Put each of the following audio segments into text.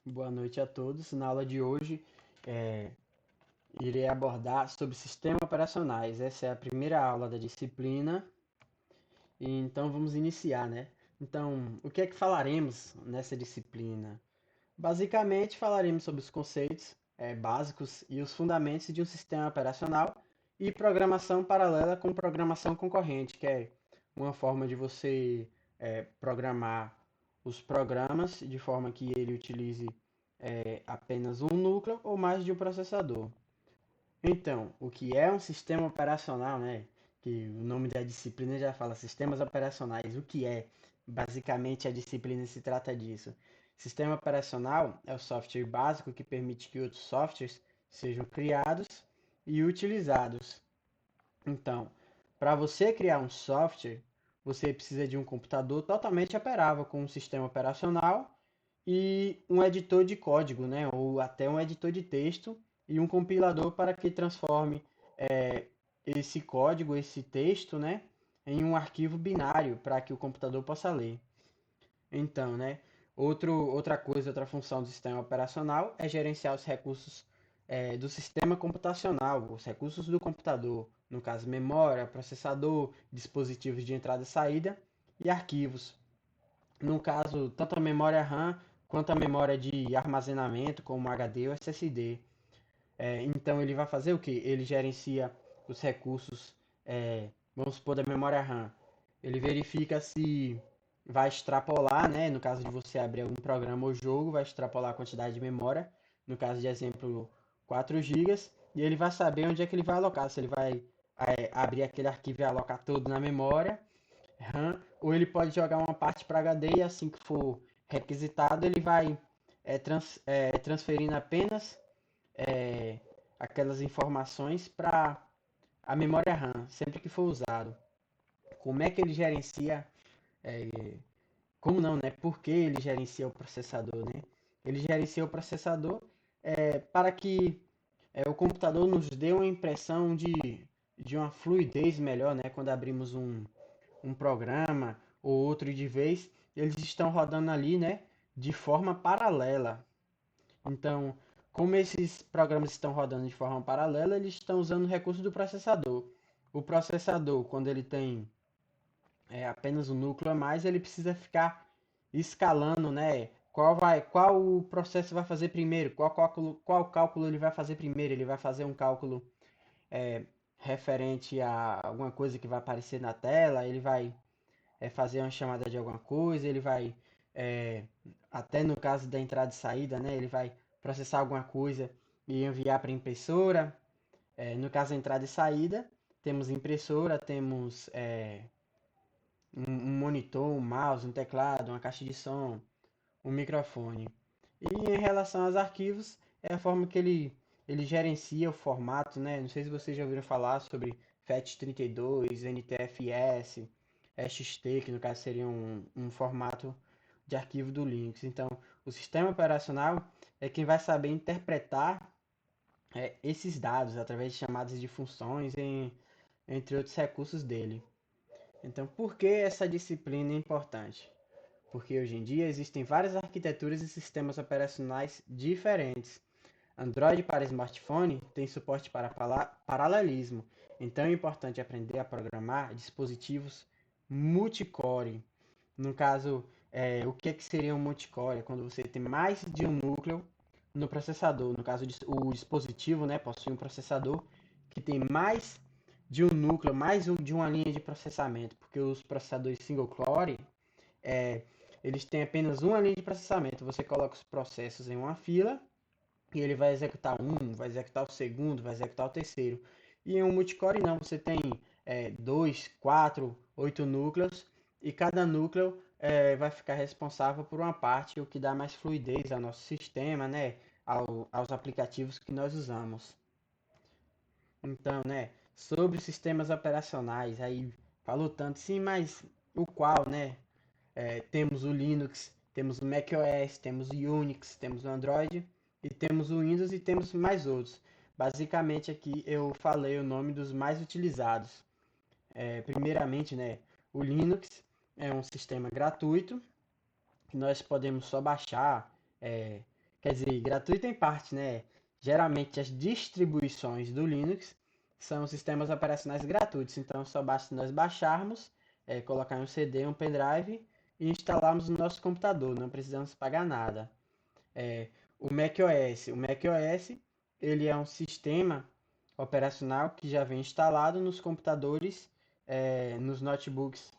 Boa noite a todos. Na aula de hoje, é, irei abordar sobre sistemas operacionais. Essa é a primeira aula da disciplina, e então vamos iniciar, né? Então, o que é que falaremos nessa disciplina? Basicamente, falaremos sobre os conceitos básicos e os fundamentos de um sistema operacional e programação paralela com programação concorrente, que é uma forma de você programar os programas de forma que ele utilize apenas um núcleo ou mais de um processador. Então, o que é um sistema operacional, né? Que o nome da disciplina já fala sistemas operacionais. O que é? Basicamente, a disciplina se trata disso. Sistema operacional é o software básico que permite que outros softwares sejam criados e utilizados. Então, para você criar um software, você precisa de um computador totalmente operável com um sistema operacional e um editor de código, né? Ou até um editor de texto e um compilador para que transforme esse código, esse texto, né, em um arquivo binário para que o computador possa ler. Então, né, outra função do sistema operacional é gerenciar os recursos do sistema computacional, os recursos do computador, no caso, memória, processador, dispositivos de entrada e saída e arquivos. No caso, tanto a memória RAM quanto a memória de armazenamento, como HD ou SSD. Então ele vai fazer o que? Ele gerencia os recursos, vamos supor, da memória RAM. Ele verifica se vai extrapolar, né? No caso de você abrir algum programa ou jogo, vai extrapolar a quantidade de memória. No caso de exemplo, 4 gigas. E ele vai saber onde é que ele vai alocar. Se ele vai abrir aquele arquivo e alocar todo na memória RAM, ou ele pode jogar uma parte para HD e assim que for requisitado, ele vai transferindo apenas é, aquelas informações para a memória RAM, sempre que for usado. Como é que ele gerencia, é, como não, né? Por que ele gerencia o processador, né? Ele gerencia o processador para que o computador nos dê uma impressão de uma fluidez melhor, né? Quando abrimos um programa ou outro de vez, eles estão rodando ali, né? De forma paralela. Então, como esses programas estão rodando de forma paralela, eles estão usando recursos do processador. O processador, quando ele tem apenas um núcleo a mais, ele precisa ficar escalando, né? Qual o processo vai fazer primeiro? Qual cálculo ele vai fazer primeiro? Ele vai fazer um cálculo é, referente a alguma coisa que vai aparecer na tela, ele vai fazer uma chamada de alguma coisa, ele vai, é, até no caso da entrada e saída, né, ele vai processar alguma coisa e enviar para a impressora. No caso da entrada e saída, temos impressora, temos um monitor, um mouse, um teclado, uma caixa de som, um microfone. E em relação aos arquivos, é a forma que ele gerencia o formato, né? Não sei se vocês já ouviram falar sobre FAT32, NTFS, XT, que no caso seria um formato de arquivo do Linux. Então, o sistema operacional é quem vai saber interpretar esses dados através de chamadas de funções, entre outros recursos dele. Então, por que essa disciplina é importante? Porque hoje em dia existem várias arquiteturas e sistemas operacionais diferentes. Android para smartphone tem suporte para paralelismo, então é importante aprender a programar dispositivos multicore. No caso, o que, que seria um multicore? É quando você tem mais de um núcleo no processador. No caso, o dispositivo, né, possui um processador que tem mais de um núcleo, de uma linha de processamento, porque os processadores single core é, eles têm apenas uma linha de processamento. Você coloca os processos em uma fila e ele vai executar um, vai executar o segundo, vai executar o terceiro. E em um multicore não, você tem dois, quatro, oito núcleos e cada núcleo vai ficar responsável por uma parte, o que dá mais fluidez ao nosso sistema, né? Aos aplicativos que nós usamos. Então, né? Sobre sistemas operacionais, aí falou tanto, sim, mas o qual, né? Temos o Linux, temos o macOS, temos o Unix, temos o Android e temos o Windows e temos mais outros. Basicamente aqui eu falei o nome dos mais utilizados. Primeiramente, né, o Linux é um sistema gratuito que nós podemos só baixar. É, quer dizer, gratuito em parte, né? Geralmente as distribuições do Linux são sistemas operacionais gratuitos, então só basta nós baixarmos, colocar em um CD, um pendrive e instalarmos no nosso computador, não precisamos pagar nada. É, o macOS, ele é um sistema operacional que já vem instalado nos computadores, nos notebooks,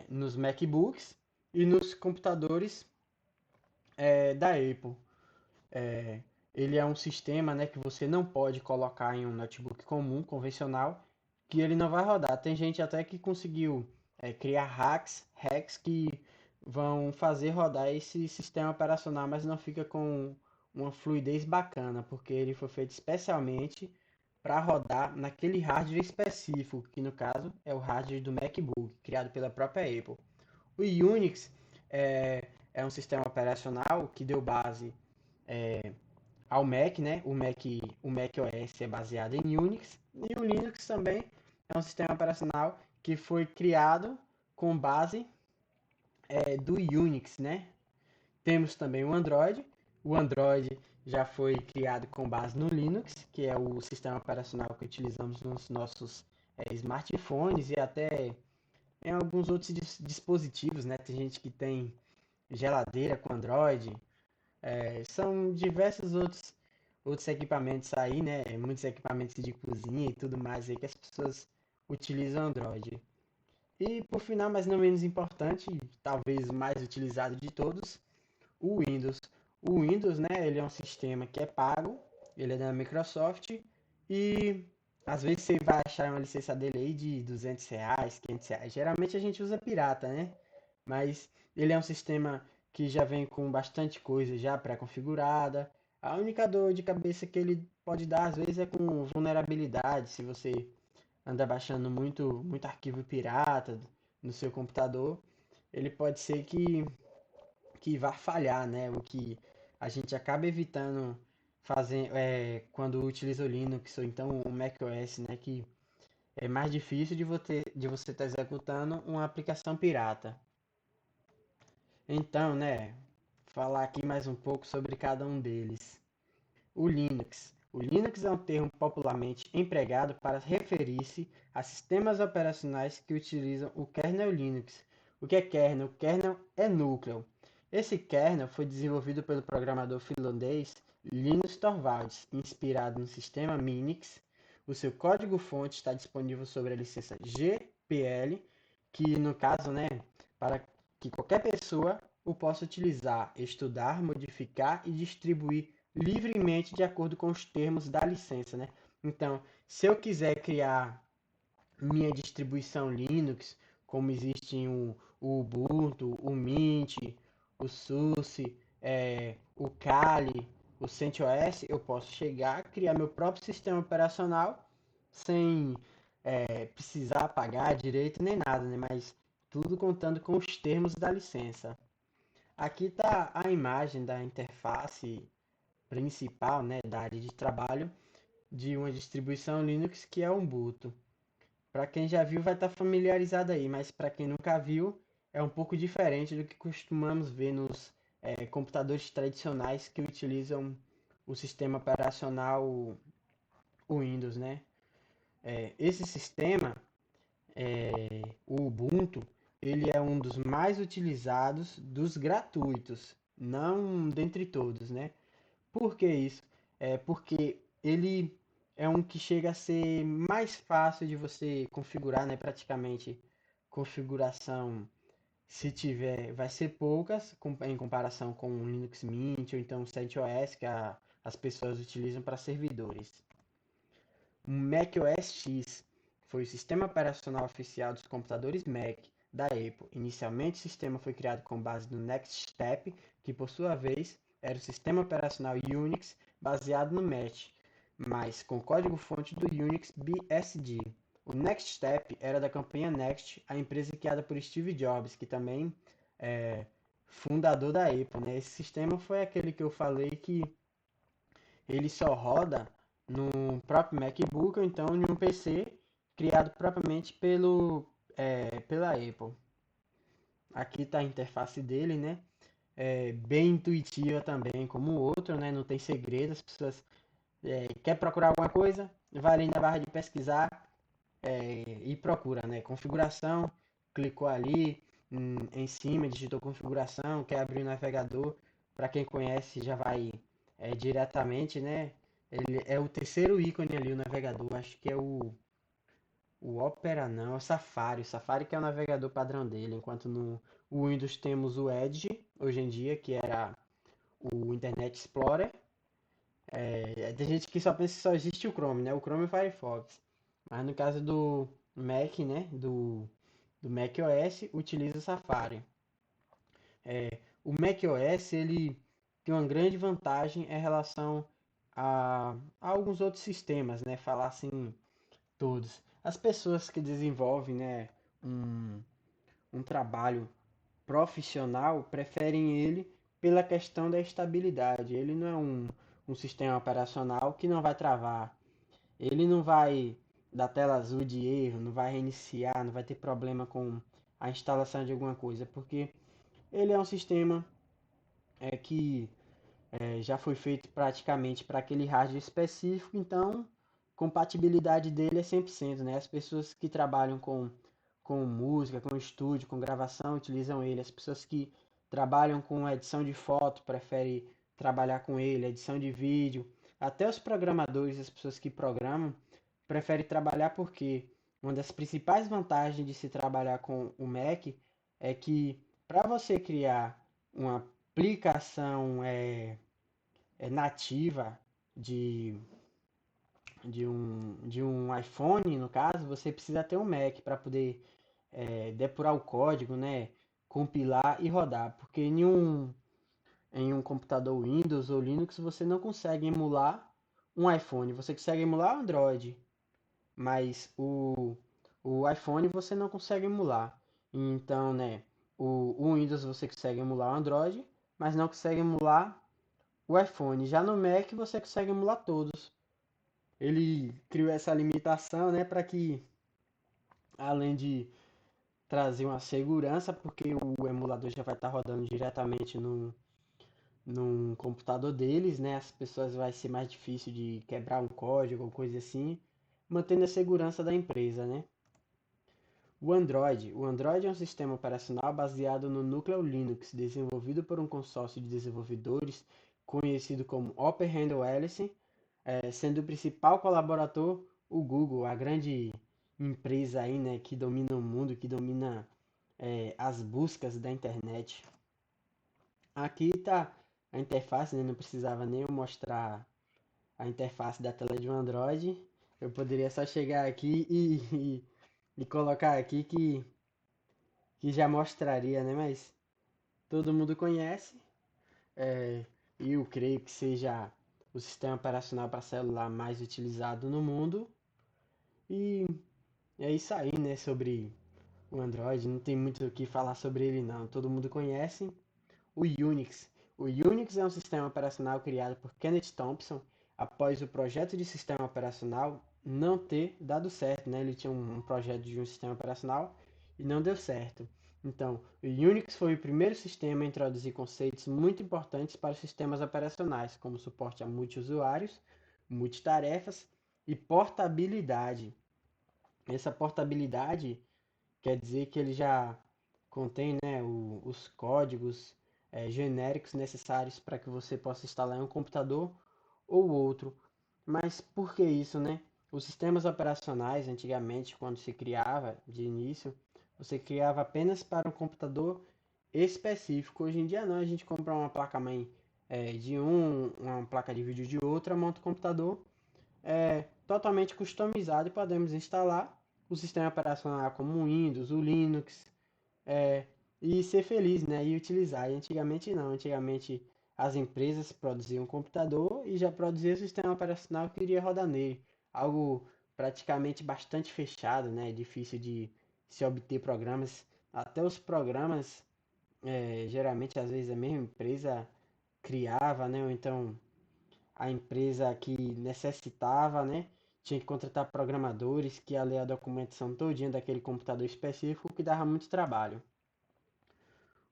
nos MacBooks e nos computadores da Apple. É, ele é um sistema, né, que você não pode colocar em um notebook comum, convencional, que ele não vai rodar. Tem gente até que conseguiu criar hacks que vão fazer rodar esse sistema operacional, mas não fica com uma fluidez bacana, porque ele foi feito especialmente para rodar naquele hardware específico, que no caso é o hardware do MacBook, criado pela própria Apple. O Unix é um sistema operacional que deu base ao Mac, né? O Mac OS é baseado em Unix e o Linux também é um sistema operacional que foi criado com base do Unix, né? Temos também o Android. O Android já foi criado com base no Linux, que é o sistema operacional que utilizamos nos nossos smartphones e até em alguns outros dispositivos, né? Tem gente que tem geladeira com Android, são diversos outros equipamentos aí, né? Muitos equipamentos de cozinha e tudo mais aí que as pessoas utilizam Android. E por final, mas não menos importante, talvez o mais utilizado de todos, o Windows. O Windows, né, ele é um sistema que é pago, ele é da Microsoft e às vezes você vai achar uma licença dele aí de R$ 200, R$ 500. Geralmente a gente usa pirata, né? Mas ele é um sistema que já vem com bastante coisa já pré-configurada. A única dor de cabeça que ele pode dar às vezes é com vulnerabilidade, se você anda baixando muito arquivo pirata no seu computador, ele pode ser que vá falhar, né? O que a gente acaba evitando fazer quando utiliza o Linux ou então o macOS, né? Que é mais difícil de você estar executando uma aplicação pirata. Então, né? Falar aqui mais um pouco sobre cada um deles. O Linux. O Linux é um termo popularmente empregado para referir-se a sistemas operacionais que utilizam o kernel Linux. O que é kernel? Kernel é núcleo. Esse kernel foi desenvolvido pelo programador finlandês Linus Torvalds, inspirado no sistema Minix. O seu código-fonte está disponível sobre a licença GPL, que no caso, né, para que qualquer pessoa o possa utilizar, estudar, modificar e distribuir livremente de acordo com os termos da licença, né? Então, se eu quiser criar minha distribuição Linux, como existem o Ubuntu, o Mint, o SUSE, o Kali, o CentOS, eu posso chegar, criar meu próprio sistema operacional sem precisar pagar direito nem nada, né? Mas tudo contando com os termos da licença. Aqui está a imagem da interface principal, né, da área de trabalho de uma distribuição Linux que é o Ubuntu. Para quem já viu vai estar familiarizado aí, mas para quem nunca viu é um pouco diferente do que costumamos ver nos computadores tradicionais que utilizam o sistema operacional Windows, né? Esse sistema, o Ubuntu, ele é um dos mais utilizados dos gratuitos, não dentre todos, né? Por que isso? Porque ele é um que chega a ser mais fácil de você configurar, né? Praticamente configuração, se tiver, vai ser poucas em comparação com o Linux Mint ou então o CentOS que as pessoas utilizam para servidores. O Mac OS X foi o sistema operacional oficial dos computadores Mac da Apple. Inicialmente, o sistema foi criado com base no Next Step, que por sua vez era o sistema operacional Unix baseado no Mac, mas com código-fonte do Unix BSD. O Next Step era da companhia Next, a empresa criada por Steve Jobs, que também é fundador da Apple, né? Esse sistema foi aquele que eu falei que ele só roda no próprio MacBook ou então em um PC criado propriamente pela Apple. Aqui está a interface dele, né? bem intuitiva também, como o outro, né? Não tem segredo, as pessoas quer procurar alguma coisa, vai ali na barra de pesquisar e procura, né? Configuração, clicou ali em cima, digitou configuração, quer abrir o navegador, para quem conhece já vai diretamente, né? Ele é o terceiro ícone ali, o navegador, acho que é o Opera não, é o Safari que é o navegador padrão dele, enquanto no Windows temos o Edge, hoje em dia, que era o Internet Explorer. Tem gente que só pensa que só existe o Chrome, né? O Chrome e o Firefox. Mas no caso do Mac, né? Do macOS, utiliza o Safari. O macOS, ele tem uma grande vantagem em relação a alguns outros sistemas, né? Falar assim, todos. As pessoas que desenvolvem, né, um, um trabalho profissional preferem ele pela questão da estabilidade. Ele não é um sistema operacional que não vai travar. Ele não vai dar tela azul de erro, não vai reiniciar, não vai ter problema com a instalação de alguma coisa, porque ele é um sistema que já foi feito praticamente para aquele hardware específico, então compatibilidade dele é 100%, né? As pessoas que trabalham com música, com estúdio, com gravação, utilizam ele. As pessoas que trabalham com edição de foto preferem trabalhar com ele, edição de vídeo. Até os programadores, as pessoas que programam, preferem trabalhar porque uma das principais vantagens de se trabalhar com o Mac é que para você criar uma aplicação nativa de, de um iPhone, no caso, você precisa ter um Mac para poder depurar o código, né? Compilar e rodar, porque em um computador Windows ou Linux você não consegue emular um iPhone, você consegue emular Android, mas o iPhone você não consegue emular. Então, né, o Windows você consegue emular o Android, mas não consegue emular o iPhone. Já no Mac você consegue emular todos. Ele criou essa limitação, né, para que além de trazer uma segurança, porque o emulador já vai estar rodando diretamente num computador deles, né? As pessoas vai ser mais difícil de quebrar um código ou coisa assim, mantendo a segurança da empresa, né? O Android é um sistema operacional baseado no núcleo Linux, desenvolvido por um consórcio de desenvolvedores conhecido como Open Handle Alliance, sendo o principal colaborador o Google, a grande empresa aí, né, que domina o mundo, que domina as buscas da internet. Aqui está a interface, né, não precisava nem eu mostrar a interface da tela de um Android. Eu poderia só chegar aqui e colocar aqui que já mostraria, né? Mas todo mundo conhece. É, e eu creio que seja o sistema operacional para celular mais utilizado no mundo. E é isso aí, né? Sobre o Android. Não tem muito o que falar sobre ele, não. Todo mundo conhece. O Unix. O Unix é um sistema operacional criado por Kenneth Thompson após o projeto de sistema operacional não ter dado certo, né? Ele tinha um projeto de um sistema operacional e não deu certo. Então, o Unix foi o primeiro sistema a introduzir conceitos muito importantes para os sistemas operacionais, como suporte a multiusuários, multitarefas e portabilidade. Essa portabilidade quer dizer que ele já contém, né, os códigos genéricos necessários para que você possa instalar em um computador ou outro. Mas por que isso, né? Os sistemas operacionais, antigamente, quando se criava de início, você criava apenas para um computador específico. Hoje em dia não, a gente compra uma placa-mãe de uma placa de vídeo de outra, monta o computador totalmente customizado e podemos instalar o sistema operacional como o Windows, o Linux, e ser feliz, né? E utilizar. E antigamente não, antigamente as empresas produziam um computador e já produziam o sistema operacional que iria rodar nele. Algo praticamente bastante fechado, né? Difícil de se obter programas. Até os programas, geralmente às vezes a mesma empresa criava, né? Ou então a empresa que necessitava, né? Tinha que contratar programadores que ia ler a documentação todinha daquele computador específico que dava muito trabalho.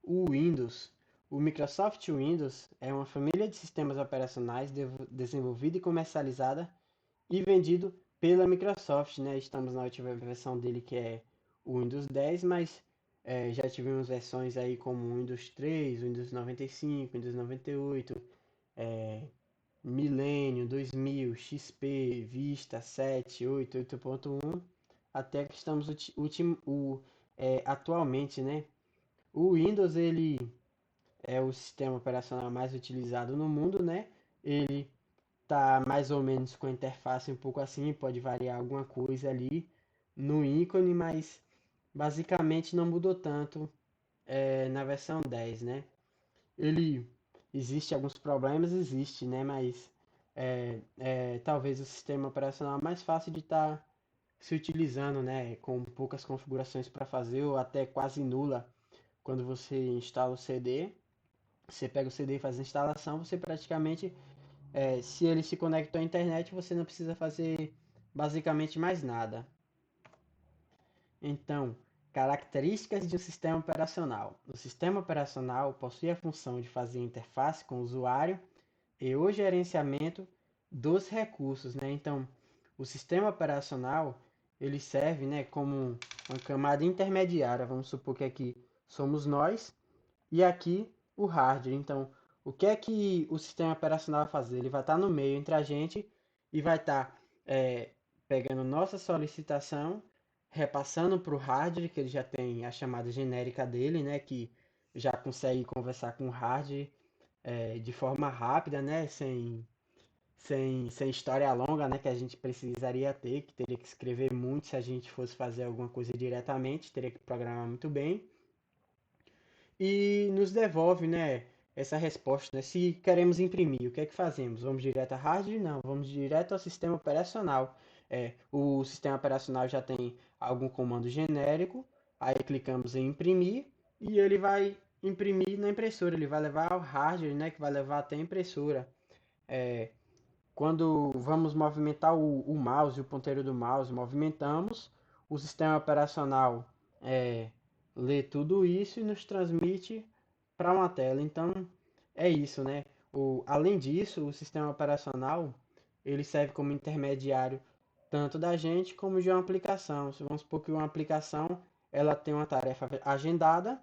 O Windows. O Microsoft Windows é uma família de sistemas operacionais desenvolvida e comercializada e vendido pela Microsoft, né? Estamos na última versão dele que é o Windows 10, mas já tivemos versões aí como o Windows 3, Windows 95, Windows 98, Millennium, 2000, XP, Vista, 7, 8, 8.1, até que estamos atualmente, né? O Windows ele é o sistema operacional mais utilizado no mundo, né? Ele tá mais ou menos com a interface um pouco assim, pode variar alguma coisa ali no ícone, mas basicamente não mudou tanto na versão 10, né? Ele existe alguns problemas, existe, né? Mas talvez o sistema operacional mais fácil de estar se utilizando, né? Com poucas configurações para fazer ou até quase nula quando você instala o CD. Você pega o CD e faz a instalação, você praticamente se ele se conectou à internet, você não precisa fazer basicamente mais nada. Então, características de um sistema operacional. O sistema operacional possui a função de fazer interface com o usuário e o gerenciamento dos recursos, né? Então, o sistema operacional ele serve, né, como uma camada intermediária. Vamos supor que aqui somos nós e aqui o hardware. Então, o que é que o sistema operacional vai fazer? Ele vai estar no meio entre a gente e vai estar é, pegando nossa solicitação, repassando para o hardware, que ele já tem a chamada genérica dele, né, que já consegue conversar com o hardware de forma rápida, né, sem história longa, né, que a gente precisaria ter, que teria que escrever muito se a gente fosse fazer alguma coisa diretamente, teria que programar muito bem e nos devolve, né, essa resposta, né? Se queremos imprimir, o que é que fazemos? Vamos direto a hardware? Não, vamos direto ao sistema operacional. O sistema operacional já tem algum comando genérico, aí clicamos em imprimir e ele vai imprimir na impressora, ele vai levar ao hardware, né, que vai levar até a impressora. Quando vamos movimentar o mouse, o ponteiro do mouse, movimentamos, o sistema operacional é, lê tudo isso e nos transmite para uma tela. Então é isso, né? Além disso, o sistema operacional ele serve como intermediário tanto da gente como de uma aplicação. Se vamos supor que uma aplicação ela tem uma tarefa agendada,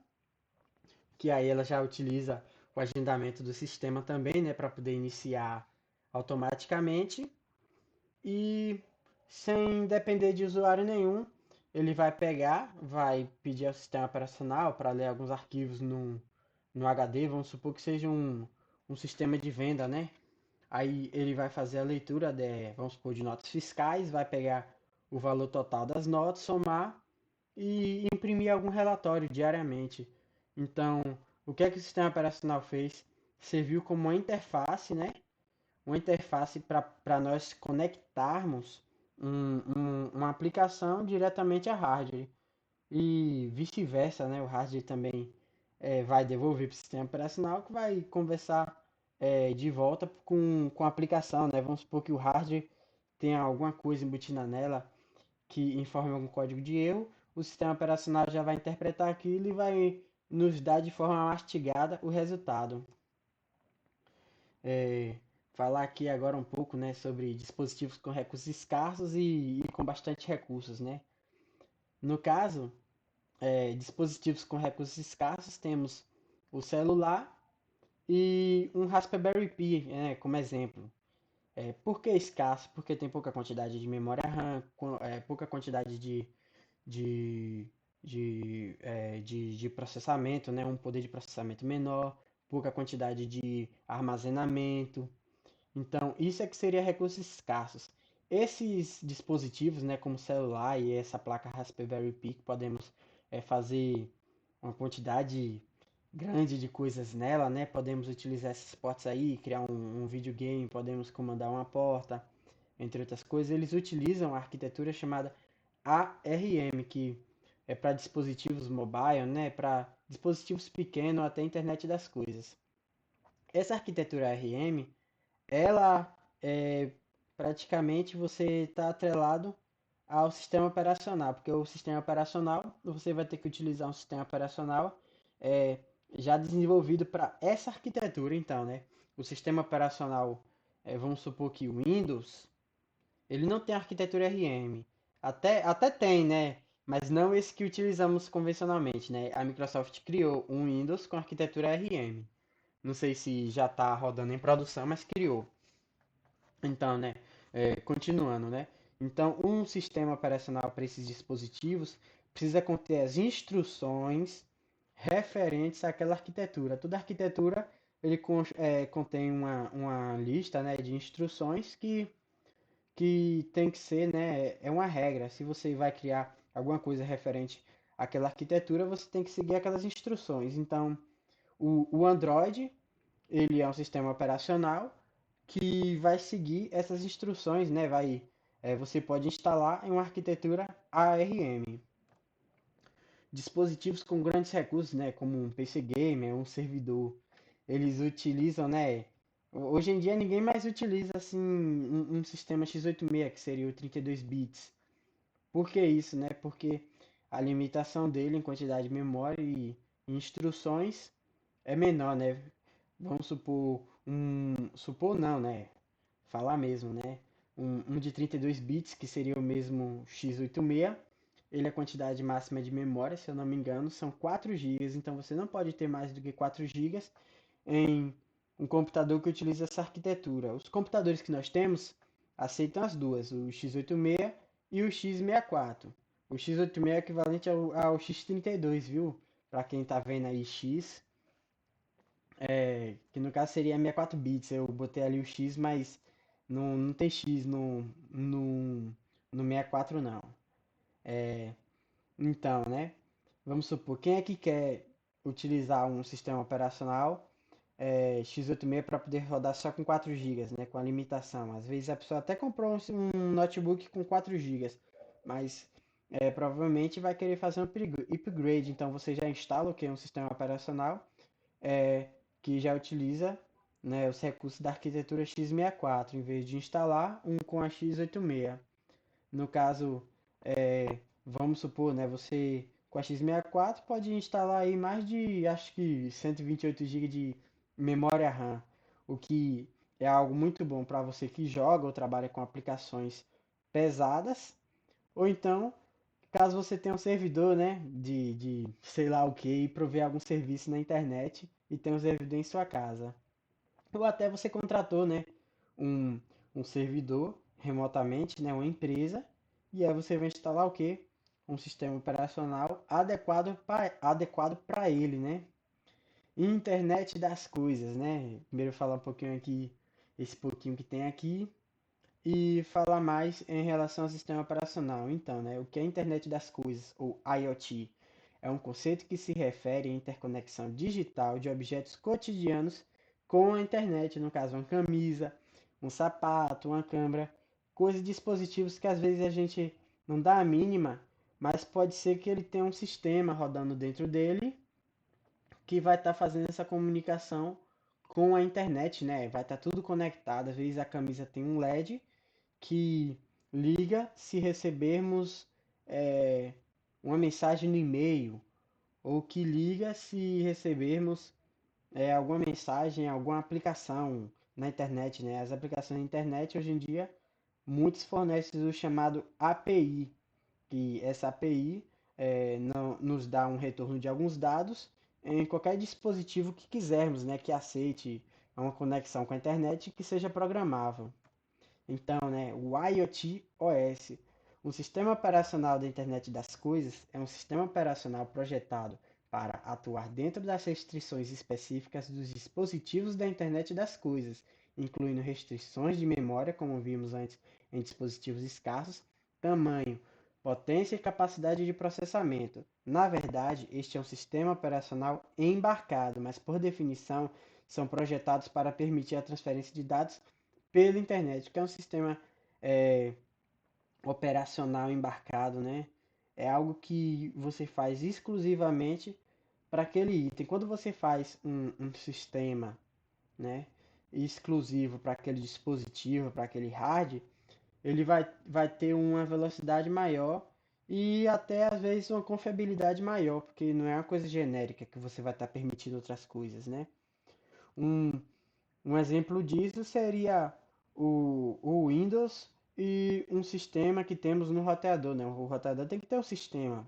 que aí ela já utiliza o agendamento do sistema também, né, para poder iniciar automaticamente e sem depender de usuário nenhum, ele vai pegar, vai pedir ao sistema operacional para ler alguns arquivos no HD, vamos supor que seja um sistema de venda, né? Aí ele vai fazer a leitura vamos supor, de notas fiscais, vai pegar o valor total das notas, somar e imprimir algum relatório diariamente. Então, o que é que o sistema operacional fez? Serviu como uma interface, né? Uma interface para nós conectarmos uma aplicação diretamente a hardware e vice-versa, né? O hardware também vai devolver para o sistema operacional que vai conversar de volta com a aplicação, né? Vamos supor que o hardware tenha alguma coisa embutida nela que informe algum código de erro, o sistema operacional já vai interpretar aquilo e vai nos dar de forma mastigada o resultado. É, falar aqui agora um pouco, né, sobre dispositivos com recursos escassos e com bastante recursos, né? No caso, dispositivos com recursos escassos, temos o celular e um Raspberry Pi, né, como exemplo. Por que escasso? Porque tem pouca quantidade de memória RAM, pouca quantidade de, de processamento, né, um poder de processamento menor, pouca quantidade de armazenamento. Então, isso é que seria recursos escassos. Esses dispositivos, né, como celular e essa placa Raspberry Pi, que podemos fazer uma quantidade grande de coisas nela, né? Podemos utilizar esses ports aí, criar um videogame, podemos comandar uma porta, entre outras coisas. Eles utilizam a arquitetura chamada ARM, que é para dispositivos mobile, né? Para dispositivos pequenos até a internet das coisas. Essa arquitetura ARM ela praticamente você está atrelado ao sistema operacional, porque o sistema operacional você vai ter que utilizar um sistema operacional é, já desenvolvido para essa arquitetura, então, né? O sistema operacional, vamos supor que o Windows, ele não tem arquitetura RM. Até tem, né? Mas não esse que utilizamos convencionalmente, né? A Microsoft criou um Windows com arquitetura RM. Não sei se já está rodando em produção, mas criou. Então, né? Continuando, né? Então, um sistema operacional para esses dispositivos precisa conter as instruções referentes àquela arquitetura. Toda arquitetura ele contém uma lista, né, de instruções que tem que ser, né, é uma regra. Se você vai criar alguma coisa referente àquela arquitetura, você tem que seguir aquelas instruções. Então, o Android, ele é um sistema operacional que vai seguir essas instruções, né? Você pode instalar em uma arquitetura ARM. Dispositivos com grandes recursos, né, como um PC gamer, um servidor, eles utilizam, né? Hoje em dia ninguém mais utiliza assim um sistema x86 que seria o 32 bits. Por que isso, né? Porque a limitação dele em quantidade de memória e instruções é menor, né? Vamos supor não, né? Falar mesmo, né? Um de 32 bits, que seria o mesmo x86, ele a quantidade máxima de memória, se eu não me engano, são 4 gigas, então você não pode ter mais do que 4 gigas em um computador que utiliza essa arquitetura. Os computadores que nós temos aceitam as duas, o x86 e o x64. O x86 é equivalente ao x32, viu? Para quem tá vendo aí X, que no caso seria 64 bits. Eu botei ali o X, mas não tem X no 64 não. Então, né? Vamos supor, quem é que quer utilizar um sistema operacional x86 para poder rodar só com 4 gigas, né? Com a limitação. Às vezes a pessoa até comprou um notebook com 4 gigas, mas provavelmente vai querer fazer um upgrade. Então você já instala o que é um sistema operacional é, que já utiliza, né, os recursos da arquitetura x64, em vez de instalar um com a x86. No caso, vamos supor, né, você com a x64 pode instalar aí mais de, acho que 128 GB de memória RAM, o que é algo muito bom para você que joga ou trabalha com aplicações pesadas, ou então, caso você tenha um servidor, né, de sei lá o que, e prover algum serviço na internet e tenha um servidor em sua casa. Ou até você contratou, né, um, um servidor remotamente, né, uma empresa, e aí você vai instalar o quê? Um sistema operacional adequado para ele, né? Internet das coisas, né? Primeiro falar um pouquinho aqui, esse pouquinho que tem aqui, e falar mais em relação ao sistema operacional. Então, né, o que é a internet das coisas, ou IoT? É um conceito que se refere à interconexão digital de objetos cotidianos com a internet, no caso, uma camisa, um sapato, uma câmera, coisas, dispositivos que às vezes a gente não dá a mínima, mas pode ser que ele tenha um sistema rodando dentro dele que vai estar fazendo essa comunicação com a internet, né? Vai estar tudo conectado. Às vezes a camisa tem um LED que liga se recebermos é, uma mensagem no e-mail, ou que liga se recebermos alguma mensagem, alguma aplicação na internet, né? As aplicações na internet hoje em dia, muitos fornecem o chamado API, que essa API nos dá um retorno de alguns dados em qualquer dispositivo que quisermos, né? Que aceite uma conexão com a internet que seja programável. Então, né, o IoT OS, um sistema operacional da internet das coisas, é um sistema operacional projetado para atuar dentro das restrições específicas dos dispositivos da internet das coisas, incluindo restrições de memória, como vimos antes em dispositivos escassos, tamanho, potência e capacidade de processamento. Na verdade, este é um sistema operacional embarcado, mas por definição são projetados para permitir a transferência de dados pela internet, que é um sistema é, operacional embarcado, né? É algo que você faz exclusivamente para aquele item. Quando você faz um sistema, né, exclusivo para aquele dispositivo, para aquele hard, ele vai ter uma velocidade maior e até às vezes uma confiabilidade maior, porque não é uma coisa genérica que você vai estar permitindo outras coisas, né? Um, um exemplo disso seria o Windows e um sistema que temos no roteador, né? O roteador tem que ter um sistema.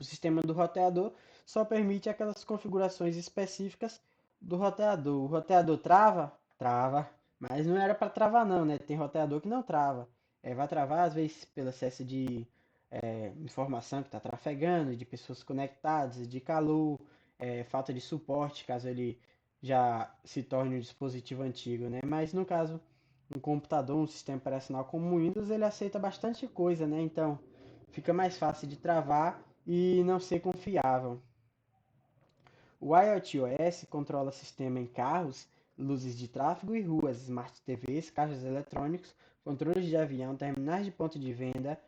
O sistema do roteador só permite aquelas configurações específicas do roteador. O roteador trava? Trava. Mas não era para travar não, né? Tem roteador que não trava. Vai travar às vezes pelo excesso de informação que está trafegando, de pessoas conectadas, de calor, falta de suporte, caso ele já se torne um dispositivo antigo, né? Mas no caso, um computador, um sistema operacional como o Windows, ele aceita bastante coisa, né? Então, fica mais fácil de travar e não ser confiável. O IoT OS controla sistema em carros, luzes de tráfego e ruas, smart TVs, caixas eletrônicos, controles de avião, terminais de ponto de venda,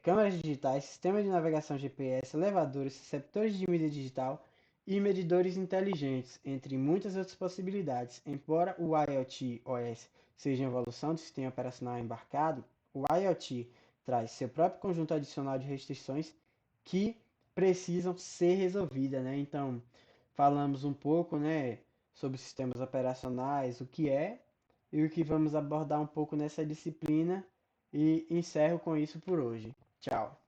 câmeras digitais, sistema de navegação GPS, elevadores, receptores de mídia digital e medidores inteligentes, entre muitas outras possibilidades. Embora o IoT OS seja uma evolução do sistema operacional embarcado, o IoT traz seu próprio conjunto adicional de restrições que precisam ser resolvidas, né? Então, falamos um pouco, né, sobre sistemas operacionais, o que é e o que vamos abordar um pouco nessa disciplina e encerro com isso por hoje. Tchau.